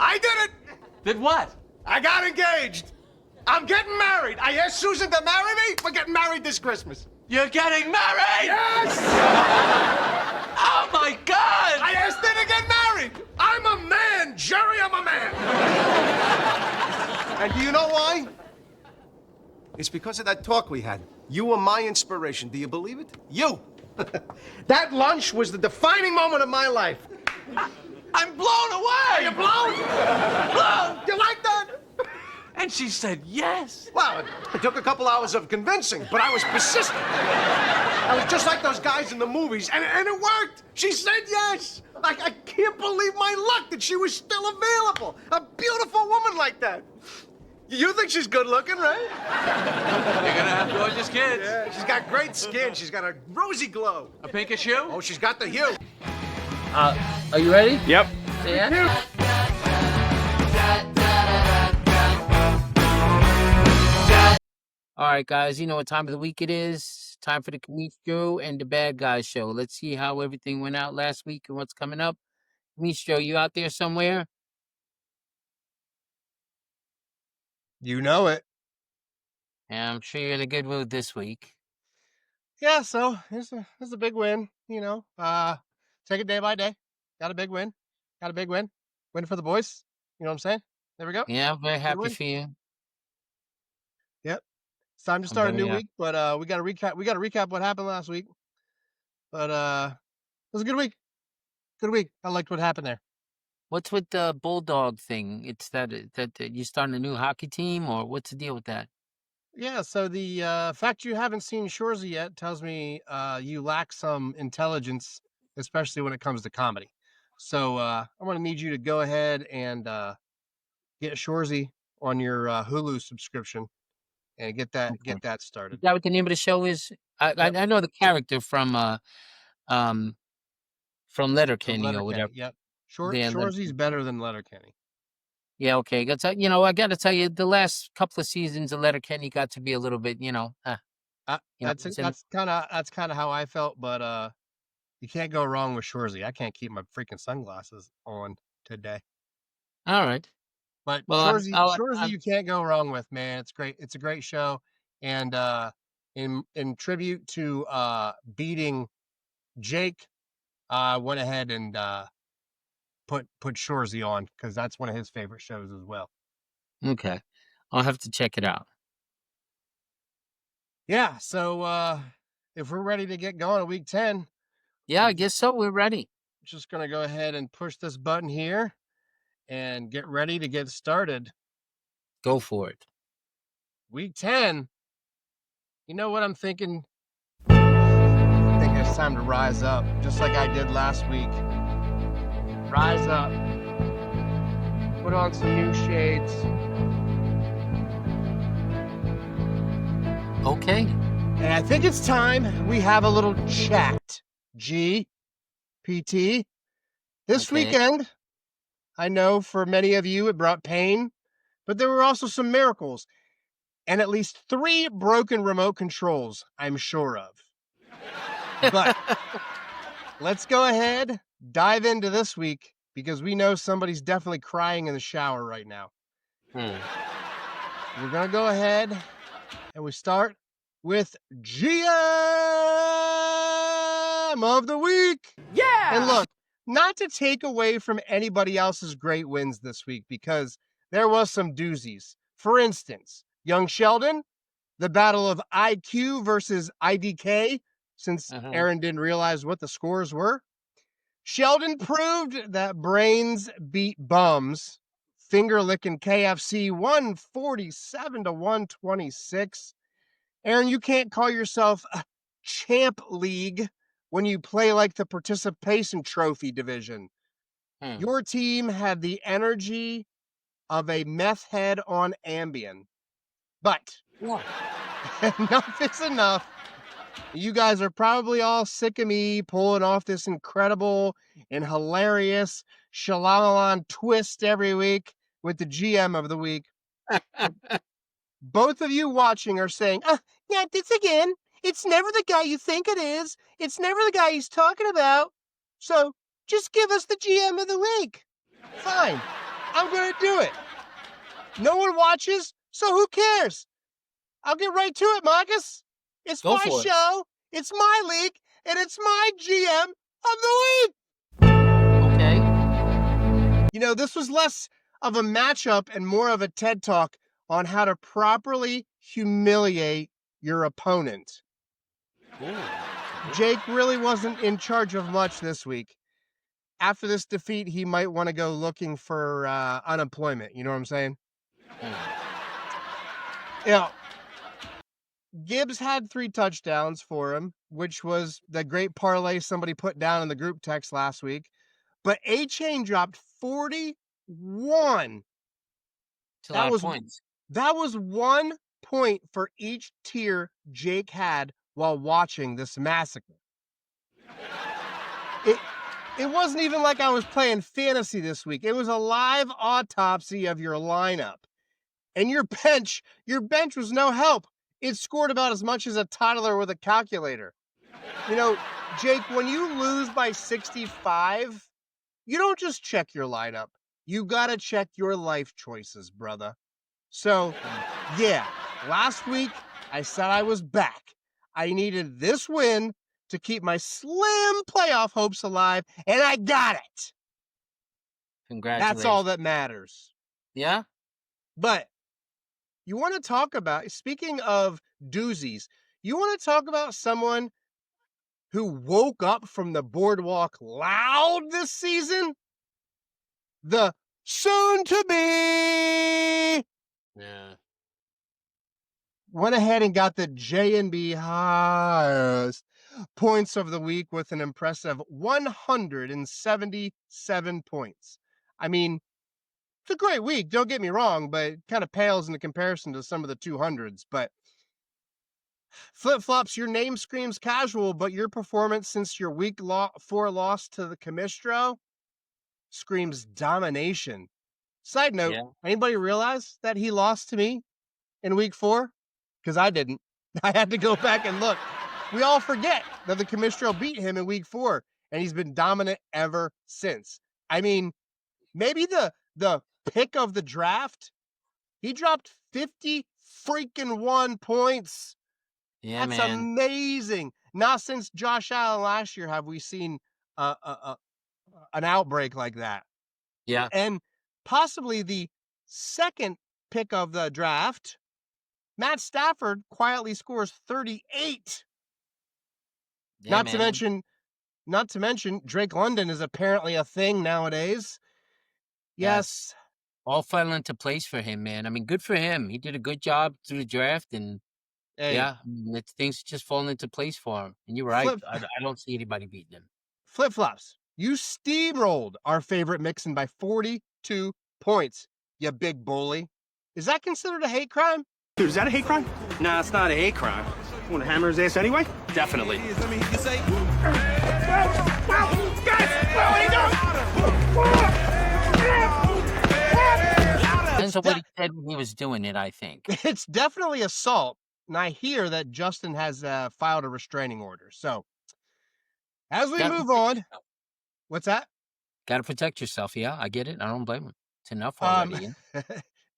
I did it! Did what? I got engaged. I'm getting married. I asked Susan to marry me. We're getting married this Christmas. You're getting married? Yes! Oh, my God! I asked her to get married. I'm a man, Jerry, I'm a man. And do you know why? It's because of that talk we had. You were my inspiration. Do you believe it? You. That lunch was the defining moment of my life. I'm blown away! Are you blown? Blown! You like that? And she said yes. Well, it took a couple hours of convincing, but I was persistent. I was just like those guys in the movies, and it worked. She said yes. I can't believe my luck that she was still available. A beautiful woman like that. You think she's good looking, right? You're gonna have gorgeous kids. Yeah, she's got great skin. She's got a rosy glow. A pinkish hue? Oh, she's got the hue. Are you ready? Yep. Yeah. All right, guys, you know what time of the week it is. Time for the Commistro and the Bad Guys show. Let's see how everything went out last week and what's coming up. Commistro, you out there somewhere? You know it. Yeah, I'm sure you're in a good mood this week. Yeah, so it's a big win, take it day by day. Got a big win. Win for the boys. You know what I'm saying? There we go. Yeah, I'm very happy win. for you. Yep. It's time to start a very new happy. week, but we gotta recap what happened last week. But it was a good week. Good week. I liked what happened there. What's with the Bulldog thing? It's that you starting a new hockey team, or what's the deal with that? Yeah, so the fact you haven't seen Shorzy yet tells me you lack some intelligence, especially when it comes to comedy. So I'm going to need you to go ahead and get Shorzy on your Hulu subscription and get that Is started. that what the name of the show is? I know the character from Letterkenny or Letterkenny, whatever. yep. Yeah, Shorzy's better than Letterkenny. Yeah, okay. I got to tell you, the last couple of seasons of Letterkenny got to be a little bit, That's kind of how I felt, but you can't go wrong with Shorzy. I can't keep my freaking sunglasses on today. All right. But Well, Shorzy, you can't go wrong with, man. It's great. It's a great show, and in tribute to beating Jake, I went ahead and put Shorzy on because that's one of his favorite shows as well. Okay. I'll have to check it out. Yeah. So if we're ready to get going at week 10, Yeah, I guess so. We're ready. just gonna go ahead and push this button here and get ready to get started. Go for it. Week 10. You know what I'm thinking? I think it's time to rise up, just like I did last week. Rise up. Put on some new shades. Okay. And I think it's time we have a little chat. PT. This Okay. weekend, I know for many of you it brought pain, but there were also some miracles. And at least 3 broken remote controls, I'm sure of. But let's go ahead, dive into this week, because we know somebody's definitely crying in the shower right now. We're going to go ahead and we start with GM of the week. Yeah! And look, not to take away from anybody else's great wins this week, because there was some doozies. For instance, Young Sheldon, the battle of IQ versus IDK, since Aaron didn't realize what the scores were. Sheldon proved that brains beat bums. Finger-licking KFC 147 to 126. Aaron, you can't call yourself a champ league when you play like the participation trophy division. Your team had the energy of a meth head on Ambien. But enough is enough. You guys are probably all sick of me pulling off this incredible and hilarious Shalalalan twist every week with the GM of the week. Both of you watching are saying, yeah, this again. It's never the guy you think it is. It's never the guy he's talking about. So just give us the GM of the week. Fine. I'm going to do it. No one watches, so who cares? I'll get right to it, Marcus. It's Go my for it. show, it's my league, and it's my GM of the week. Okay. You know, this was less of a matchup and more of a TED Talk on how to properly humiliate your opponent. Ooh. Jake really wasn't in charge of much this week. After this defeat, he might want to go looking for unemployment. You know what I'm saying? Yeah. Gibbs had 3 touchdowns for him, which was the great parlay somebody put down in the group text last week. But A-Chain dropped 41. It's a lot of points. That was 1 point for each tier Jake had while watching this massacre. It wasn't even like I was playing fantasy this week. It was a live autopsy of your lineup. And your bench was no help. It scored about as much as a toddler with a calculator. You know, Jake, when you lose by 65, you don't just check your lineup. You gotta check your life choices, brother. So, yeah, last week I said I was back. I needed this win to keep my slim playoff hopes alive, and I got it. Congratulations. That's all that matters. Yeah? But you want to talk about, speaking of doozies, you want to talk about someone who woke up from the boardwalk loud this season? The soon-to-be Yeah. went ahead and got the J&B highest points of the week with an impressive 177 points. I mean, it's a great week, don't get me wrong, but it kind of pales in comparison to some of the 200s. But Flip-flops, your name screams casual, but your performance since your week 4 loss to the Commistro screams domination. Side note, anybody realize that he lost to me in week 4? Because I didn't. I had to go back and look. We all forget that the Commistro beat him in week 4, and he's been dominant ever since. I mean, maybe the pick of the draft, he dropped 50 freaking 1 points. Yeah, That's man. amazing. Not since Josh Allen last year have we seen an outbreak like that. Yeah. And possibly the second pick of the draft, Matt Stafford quietly scores 38. Yeah, Not man. to mention, Drake London is apparently a thing nowadays. Yes. All fell into place for him, man. I mean, good for him. He did a good job through the draft, and Hey, things just falling into place for him. And you're right. I don't see anybody beating him. Flip-flops, you steamrolled our favorite Mixon by 42 points, you big bully. Is that considered a hate crime? Dude, is that a hate crime? Nah, it's not a hate crime. You want to hammer his ass anyway? Definitely. Depends on what he said when he was doing it, I think. It's definitely assault, and I hear that Justin has filed a restraining order. So, as we move on, what's that? Got to protect yourself. Yeah, I get it. I don't blame him. It's enough already.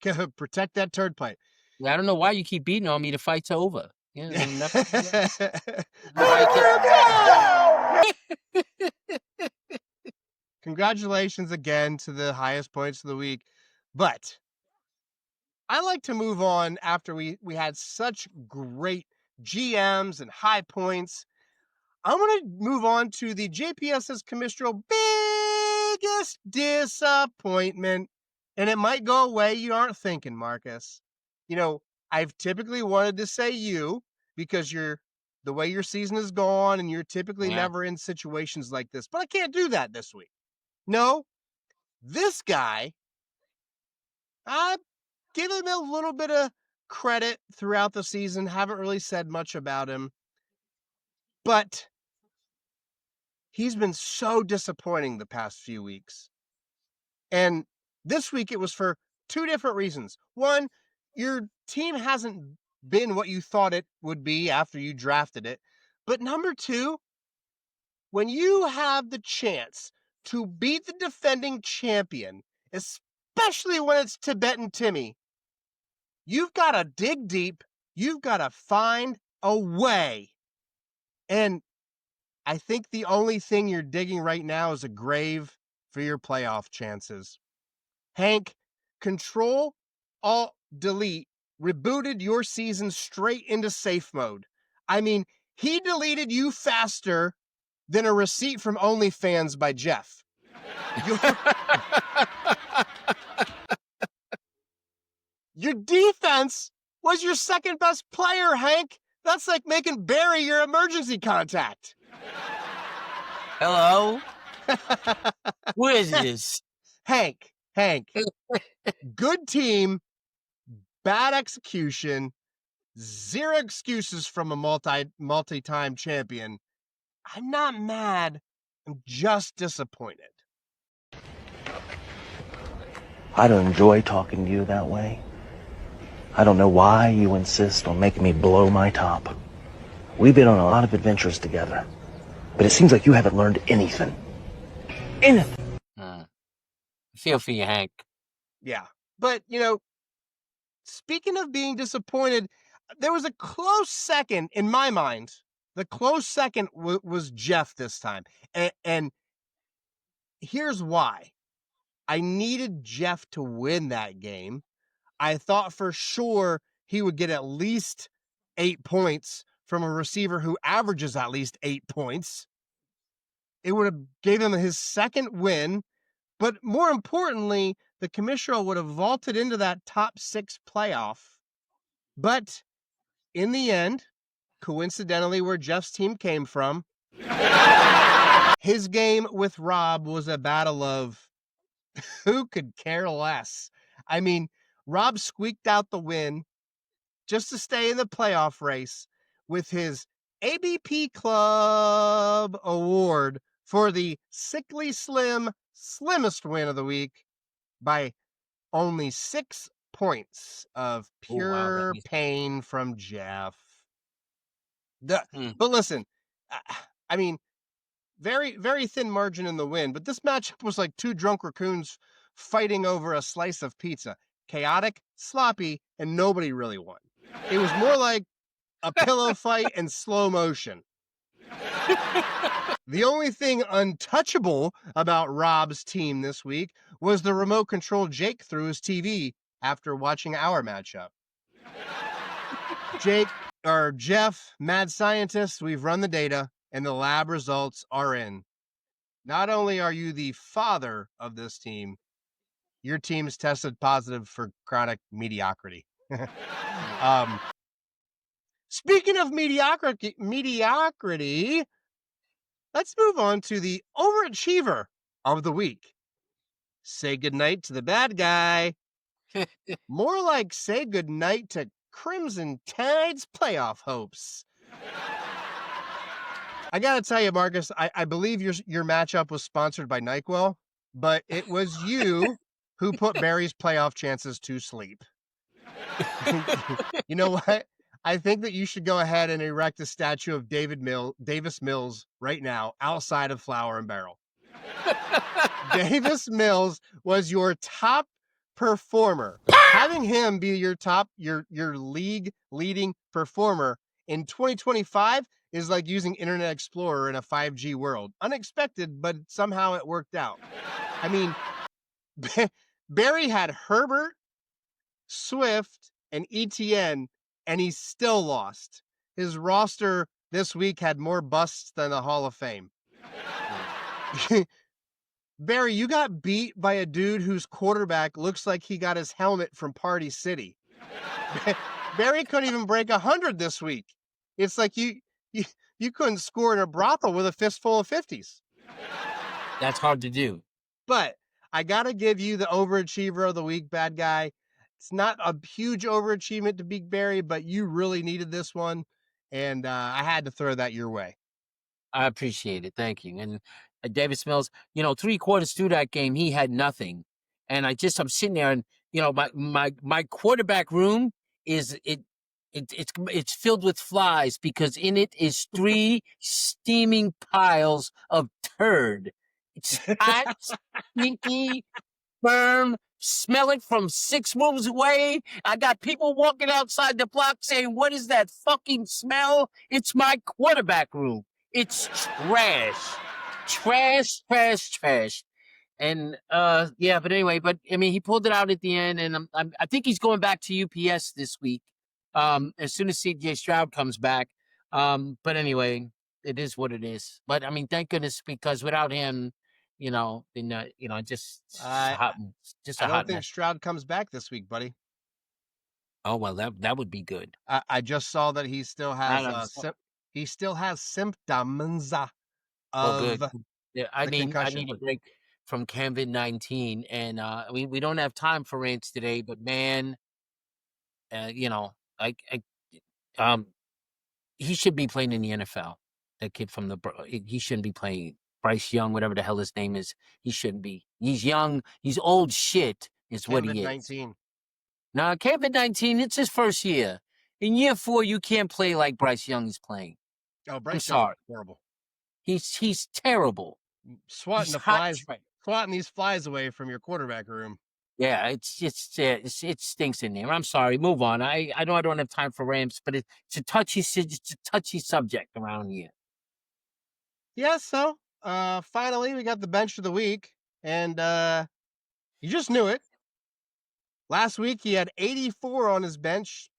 Yeah? Protect that turd plate. Yeah, I don't know why you keep beating on me. The fight's over. Yeah, Congratulations again to the highest points of the week. But I like to move on after we had such great GMs and high points. I'm going to move on to the JPS's Commistro biggest disappointment. And it might go away. You aren't thinking, Marcus. You know, I've typically wanted to say you because you're the way your season has gone and you're typically never in situations like this. But I can't do that this week. No, this guy, I give him a little bit of credit throughout the season. Haven't really said much about him. But he's been so disappointing the past few weeks. And this week it was for 2 different reasons. One, your team hasn't been what you thought it would be after you drafted it. But number 2, when you have the chance to beat the defending champion, especially when it's Tibetan Timmy. You've got to dig deep. You've got to find a way. And I think the only thing you're digging right now is a grave for your playoff chances. Hank, Control, Alt, Delete rebooted your season straight into safe mode. I mean, he deleted you faster than a receipt from OnlyFans by Jeff. Your defense was your second best player, Hank. That's like making Barry your emergency contact. Hello? Who is this? Hank, good team, bad execution, zero excuses from a multi-time champion. I'm not mad. I'm just disappointed. I don't enjoy talking to you that way. I don't know why you insist on making me blow my top. We've been on a lot of adventures together, but it seems like you haven't learned anything. Anything. I feel for you, Hank. Yeah. But, speaking of being disappointed, there was a close second in my mind. The close second was Jeff this time. And here's why. I needed Jeff to win that game. I thought for sure he would get at least 8 points from a receiver who averages at least 8 points. It would have gave him his second win, but more importantly, the Commistro would have vaulted into that top 6 playoff. But in the end, coincidentally where Jeff's team came from, his game with Rob was a battle of who could care less. I mean, Rob squeaked out the win just to stay in the playoff race with his ABP Club Award for the sickly slimmest win of the week by only 6 points of pure pain from Jeff. But listen, I mean, very, very thin margin in the win, but this matchup was like two drunk raccoons fighting over a slice of pizza. Chaotic, sloppy, and nobody really won. It was more like a pillow fight in slow motion. The only thing untouchable about Rob's team this week was the remote control Jake through his TV after watching our matchup. Jeff, mad scientist, we've run the data and the lab results are in. Not only are you the father of this team, your team's tested positive for chronic mediocrity. Speaking of mediocrity, let's move on to the overachiever of the week. Say goodnight to the bad guy. More like say goodnight to Crimson Tide's playoff hopes. I gotta tell you, Marcus, I believe your matchup was sponsored by NyQuil, but it was you who put Barry's playoff chances to sleep. You know what? I think that you should go ahead and erect a statue of Davis Mills right now outside of Flower and Barrel. Davis Mills was your top performer. Having him be your league leading performer in 2025 is like using Internet Explorer in a 5G world. Unexpected, but somehow it worked out. I mean, Barry had Herbert, Swift, and ETN, and he still lost. His roster this week had more busts than the Hall of Fame. Barry, you got beat by a dude whose quarterback looks like he got his helmet from Party City. Barry couldn't even break 100 this week. It's like you couldn't score in a brothel with a fistful of 50s. That's hard to do. But I got to give you the overachiever of the week, bad guy. It's not a huge overachievement to beat Barry, but you really needed this one, and I had to throw that your way. I appreciate it. Thank you. And Davis Mills, 3 quarters through that game, he had nothing. And I'm sitting there and, my quarterback room is it's filled with flies because in it is 3 steaming piles of turd. It's hot, stinky, firm smell it from 6 rooms away. I got people walking outside the block saying, "What is that fucking smell?" It's my quarterback room. It's trash. Trash, trash, trash. And yeah, but anyway, but I mean, he pulled it out at the end, and I think he's going back to UPS this week. As soon as CJ Stroud comes back. But anyway, it is what it is. But I mean, thank goodness, because without him, then just I just I a don't hot think mess. Stroud comes back this week, buddy. Oh well, that would be good. I just saw that he still I has don't. he still has symptoms Oh, good. of Yeah, the I need concussion. a break from COVID-19, and we don't have time for rants today. But man, I um he should be playing in the NFL. That kid from he shouldn't be playing. Bryce Young, whatever the hell his name is, he shouldn't be. He's young. He's old shit. Is what he is. COVID-19. Now, COVID-19, it's his first year. In year 4, you can't play like Bryce Young is playing. Oh, I'm Bryce Young, sorry. horrible. He's terrible. Swatting He's the hot flies, trash. swatting these flies away from your quarterback room. Yeah, it stinks in there. I'm sorry. Move on. I know I don't have time for rants, but it's a touchy subject around here. Yeah, so finally we got the bench of the week, and you just knew it. Last week he had 84 on his bench,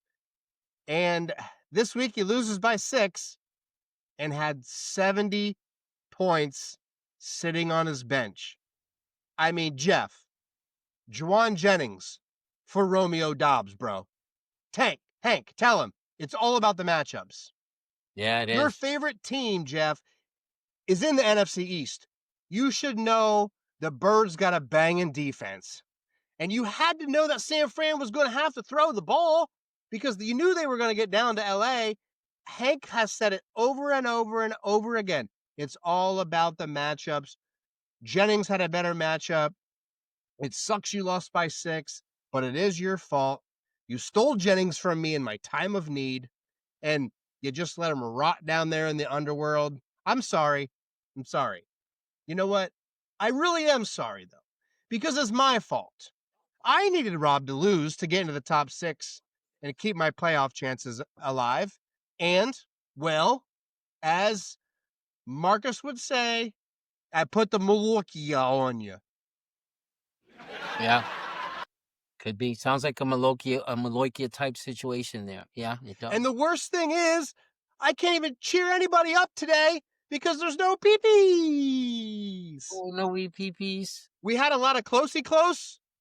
and this week he loses by 6 and had 70 points sitting on his bench. I mean, Jeff, Juwan Jennings for Romeo Dobbs, bro. Hank, tell him it's all about the matchups. Yeah, it Your is. favorite team, Jeff, is in the NFC East. You should know the Birds got a banging defense. And you had to know that San Fran was going to have to throw the ball because you knew they were going to get down to LA. Hank has said it over and over and over again. It's all about the matchups. Jennings had a better matchup. It sucks you lost by 6, but it is your fault. You stole Jennings from me in my time of need, and you just let him rot down there in the underworld. I'm sorry. I'm sorry. You know what? I really am sorry, though, because it's my fault. I needed Rob to lose to get into the top 6 and keep my playoff chances alive. And, well, as Marcus would say, I put the Malokia on you. Yeah. Could be. Sounds like a Malokia type situation there. Yeah, it does. And the worst thing is, I can't even cheer anybody up today because there's no peepees. Oh, no EPPs. We had a lot of close,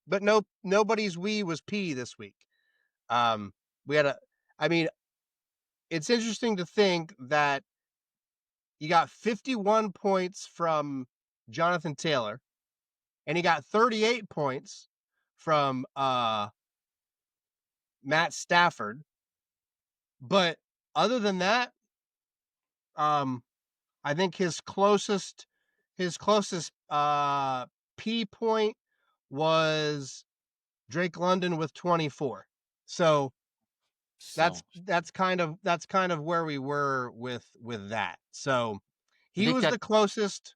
but nobody's wee was pee this week. We had it's interesting to think that you got 51 points from Jonathan Taylor, and he got 38 points from Matt Stafford. But other than that, I think his closest P point was Drake London with 24. So that's kind of where we were with that. So he was the closest.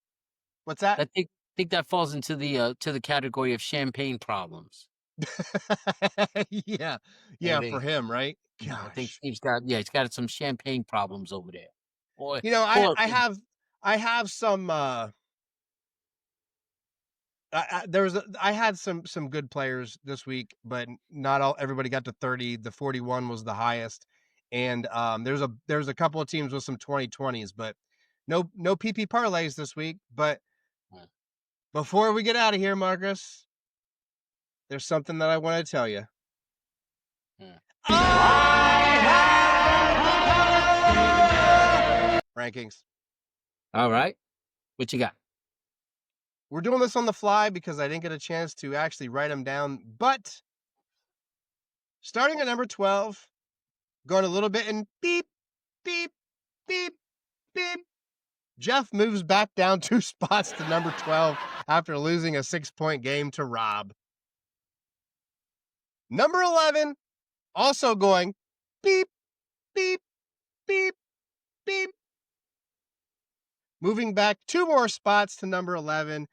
What's that? I think that falls into the category of champagne problems. Yeah, for him, right? I think Gosh. he's got some champagne problems over there. Boy, You know, poor I have some I had some good players this week, but not everybody got to 30. The 41 was the highest. And there's a couple of teams with some 2020s, but no PP parlays this week. But before we get out of here, Marcus, there's something that I want to tell you. Rankings. All right. What you got? We're doing this on the fly because I didn't get a chance to actually write them down. But starting at number 12, going a little bit in beep, beep, beep, beep. Jeff moves back down 2 spots to number 12 after losing a 6-point game to Rob. Number 11, also going beep, beep, beep, beep. Moving back 2 more spots to number 11.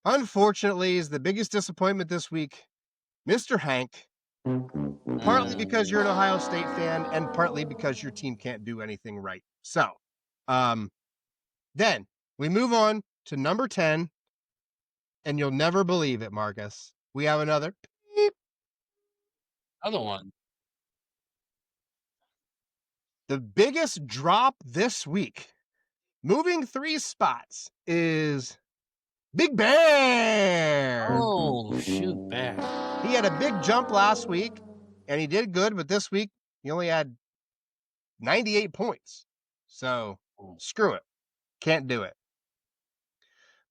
Unfortunately, is the biggest disappointment this week. Mr. Hank, partly because you're an Ohio State fan and partly because your team can't do anything right. So, then we move on to number 10, and you'll never believe it, Marcus. We have another beep. Other one. The biggest drop this week, moving 3 spots, is Big Bear. Oh, shoot, Bear. He had a big jump last week, and he did good, but this week he only had 98 points. So screw it. Can't do it.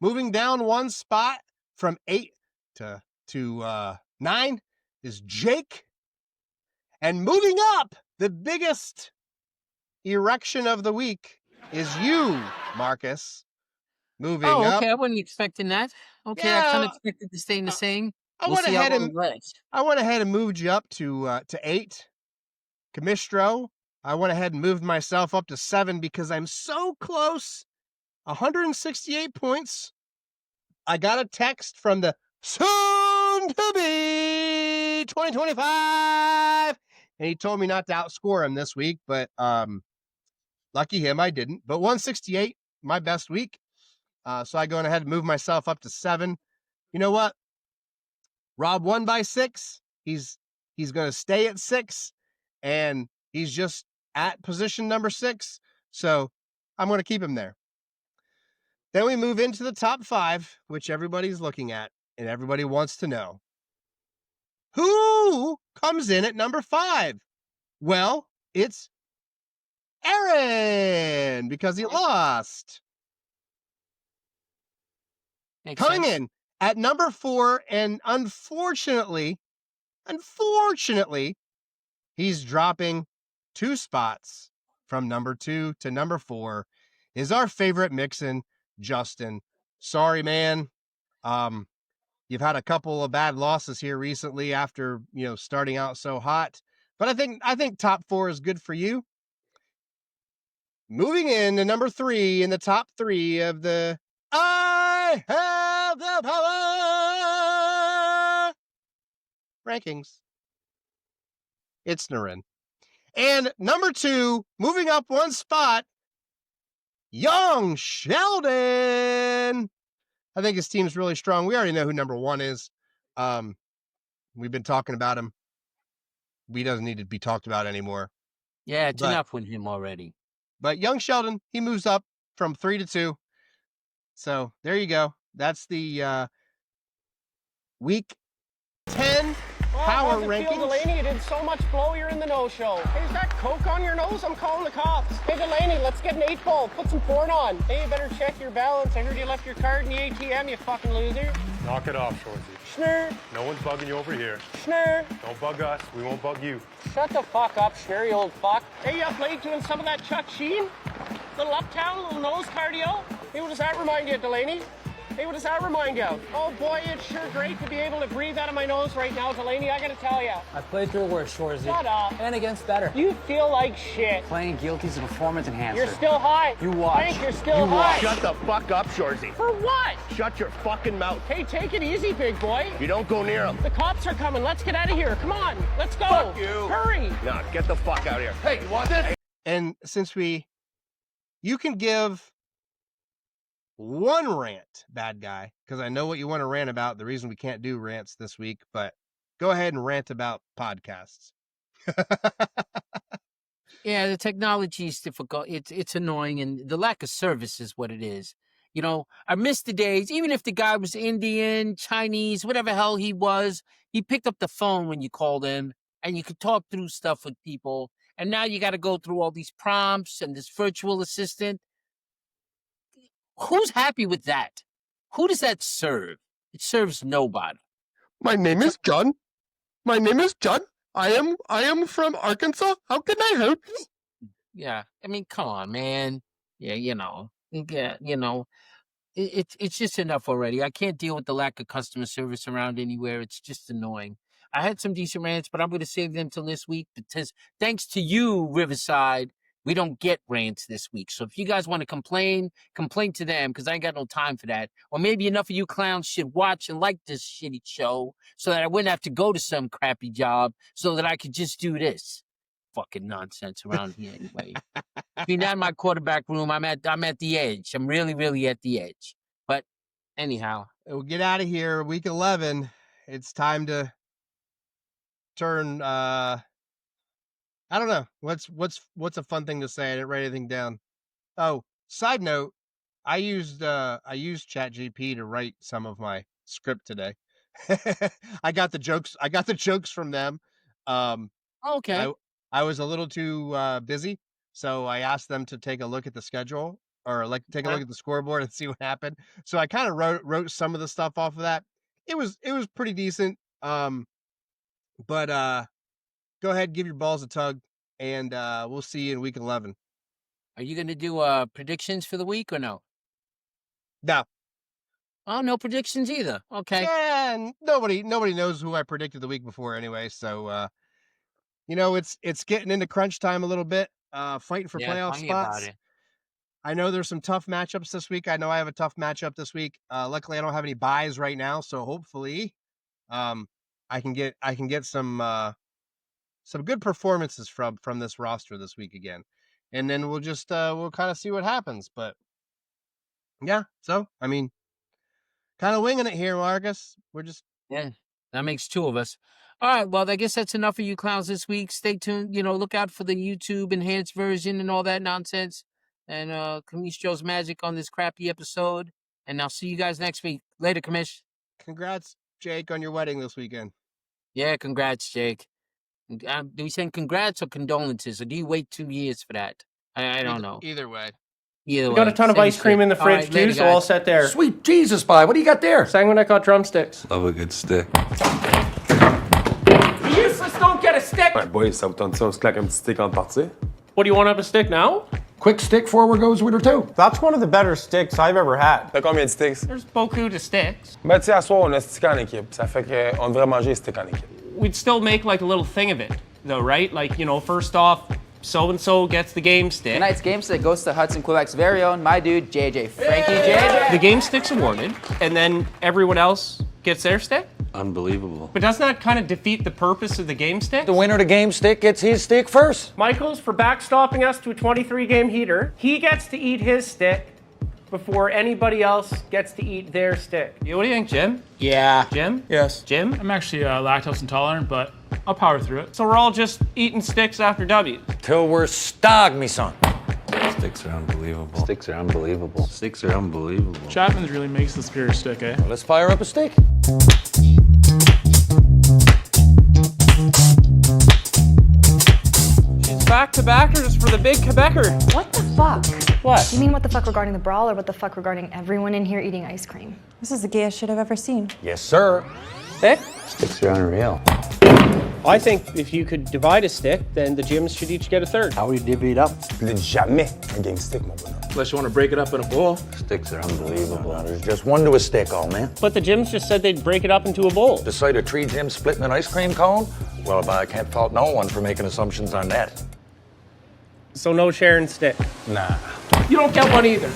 Moving down 1 spot from 8 to 9 is Jake. And moving up, the biggest erection of the week is you, Marcus. Moving Oh, up. okay. I wasn't expecting that. Okay, I kind of expected to stay in the same. I We'll went see how ahead long and it lasts. I went ahead and moved you up to 8. Commistro, I went ahead and moved myself up to 7 because I'm so close. 168 points. I got a text from the soon to be 2025, and he told me not to outscore him this week, but lucky him, I didn't. But 168, my best week. So I go ahead and move myself up to 7. You know what? Rob won by 6. He's going to stay at 6, and he's just at position number 6. So I'm going to keep him there. Then we move into the top 5, which everybody's looking at, and everybody wants to know. Who comes in at number 5? Well, it's Aaron, because he lost. Makes Coming sense. in at number 4, and unfortunately, he's dropping 2 spots from number 2 to number 4, is our favorite Mixon, Justin. Sorry, man. You've had a couple of bad losses here recently after, starting out so hot. But I think top 4 is good for you. Moving in to number 3 in the top 3 of the I Have the Power rankings. It's Naren. And number 2, moving up 1 spot, Young Sheldon. I think his team's really strong. We already know who number 1 is. We've been talking about him. He doesn't need to be talked about anymore. Yeah, it's enough with him already. But Young Sheldon, he moves up from 3 to 2. So there you go. That's the week 10 power rankings. Delaney, you did so much blow, you're in the no-show. Hey, is that Coke on your nose? I'm calling the cops. Hey, Delaney, let's get an 8-ball. Put some porn on. Hey, you better check your balance. I heard you left your card in the ATM, you fucking loser. Knock it off, Shorzy. Schnurr. No one's bugging you over here. Schnurr. Don't bug us. We won't bug you. Shut the fuck up, Schnurr, you old fuck. Hey, you up late doing some of that Chuck Sheen? Little uptown, little nose cardio? Hey, what does that remind you of, Delaney? Hey, what does that remind you of? Oh boy, it's sure great to be able to breathe out of my nose right now, Delaney, I gotta tell you. I played through worse, Shorzy. Shut up. And against better. You feel like shit. Playing guilty is a performance enhancer. You're still high. You watch. Hank, you're still You high. watch. Shut the fuck up, Shorzy. For what? Shut your fucking mouth. Hey, take it easy, big boy. You don't go near him. The cops are coming. Let's get out of here. Come on. Let's go. Fuck you. Hurry. No, get the fuck out of here. Hey, you want this? And since you can give 1 rant, bad guy, because I know what you want to rant about. The reason we can't do rants this week, but go ahead and rant about podcasts. Yeah, the technology is difficult. It's annoying, and the lack of service is what it is. I miss the days, even if the guy was Indian, Chinese, whatever hell he was, he picked up the phone when you called him, and you could talk through stuff with people. And now you got to go through all these prompts and this virtual assistant. Who's happy with that? Who does that serve? It serves nobody. My name is John. I am from Arkansas. How can I help you? Yeah, I mean, come on, man. Yeah, it's just enough already. I can't deal with the lack of customer service around anywhere. It's just annoying. I had some decent rants, but I'm going to save them till this week because thanks to you, Riverside, We don't get rants this week. So if you guys want to complain to them, because I ain't got no time for that. Or maybe enough of you clowns should watch and like this shitty show so that I wouldn't have to go to some crappy job so that I could just do this. Fucking nonsense around here anyway. Between that and my quarterback room, I'm at the edge. I'm really, really at the edge. But anyhow. We'll get out of here. Week 11. It's time to turn I don't know. What's a fun thing to say? I didn't write anything down. Oh, side note, I used ChatGPT to write some of my script today. I got the jokes from them. Okay. I was a little too busy, so I asked them to take a look at the schedule or take a look at the scoreboard and see what happened. So I kind of wrote some of the stuff off of that. It was pretty decent. But go ahead, give your balls a tug, and we'll see you in week 11. Are you going to do predictions for the week or no? No. Oh, no predictions either. Okay. Yeah, and nobody knows who I predicted the week before anyway. So, it's getting into crunch time a little bit. Fighting for playoff spots. I know there's some tough matchups this week. I know I have a tough matchup this week. Luckily, I don't have any buys right now, so hopefully, I can get some good performances from this roster this week again, and then we'll just we'll kind of see what happens. But yeah, so I mean, kind of winging it here, Marcus. We're just that makes two of us. All right, well, I guess that's enough for you clowns this week. Stay tuned. Look out for the YouTube enhanced version and all that nonsense. And Commistro's magic on this crappy episode. And I'll see you guys next week. Later, Commish. Congrats, Jake, on your wedding this weekend. Yeah, congrats, Jake. Do you say congrats or condolences, or do you wait 2 years for that? I don't know. Either way. Either We way. got a ton of ice cream in the fridge, too, so all set there. Sweet Jesus, pie. What do you got there? Sanguine got drumsticks. Love a good stick. You useless don't get a stick! Ouais, boy, ça vous tente ça, on se claque un petit stick en partie. What, do you want to have a stick now? Quick stick forward goes with her too. That's one of the better sticks I've ever had. T'as combien de sticks? There's beaucoup de sticks. Ben, tu sais, à soir, on a stick en équipe. Ça fait qu'on devrait manger stick en équipe. We'd still make like a little thing of it, though, right? Like, first off, so-and-so gets the game stick. Tonight's game stick goes to Hudson, Quebec's very own, my dude, JJ. Frankie JJ. The game stick's awarded, and then everyone else gets their stick? Unbelievable. But doesn't that kind of defeat the purpose of the game stick? The winner of the game stick gets his stick first. Michael's for backstopping us to a 23-game heater. He gets to eat his stick before anybody else gets to eat their stick. Yeah, what do you think, Jim? Yeah. Jim? Yes. Jim? I'm actually lactose intolerant, but I'll power through it. So we're all just eating sticks after W's. Till we're stogged, me son. Sticks are unbelievable. Sticks are unbelievable. Sticks are unbelievable. Chapman's really makes the superior stick, eh? Let's fire up a stick. She's back-to-back or just for the big Quebecer? What the fuck? What? You mean what the fuck regarding the brawl or what the fuck regarding everyone in here eating ice cream? This is the gayest shit I've ever seen. Yes, sir. Eh? Sticks are unreal. I think if you could divide a stick, then the gyms should each get a third. How we divvy it up? Plus jamais un game stick, mon bonhomme. Unless you want to break it up in a bowl. Sticks are unbelievable. There's just one to a stick, old man. But the gyms just said they'd break it up into a bowl. The sight of 3 gyms splitting an ice cream cone? Well, I can't fault no one for making assumptions on that. So no sharing stick. Nah. You don't get one either.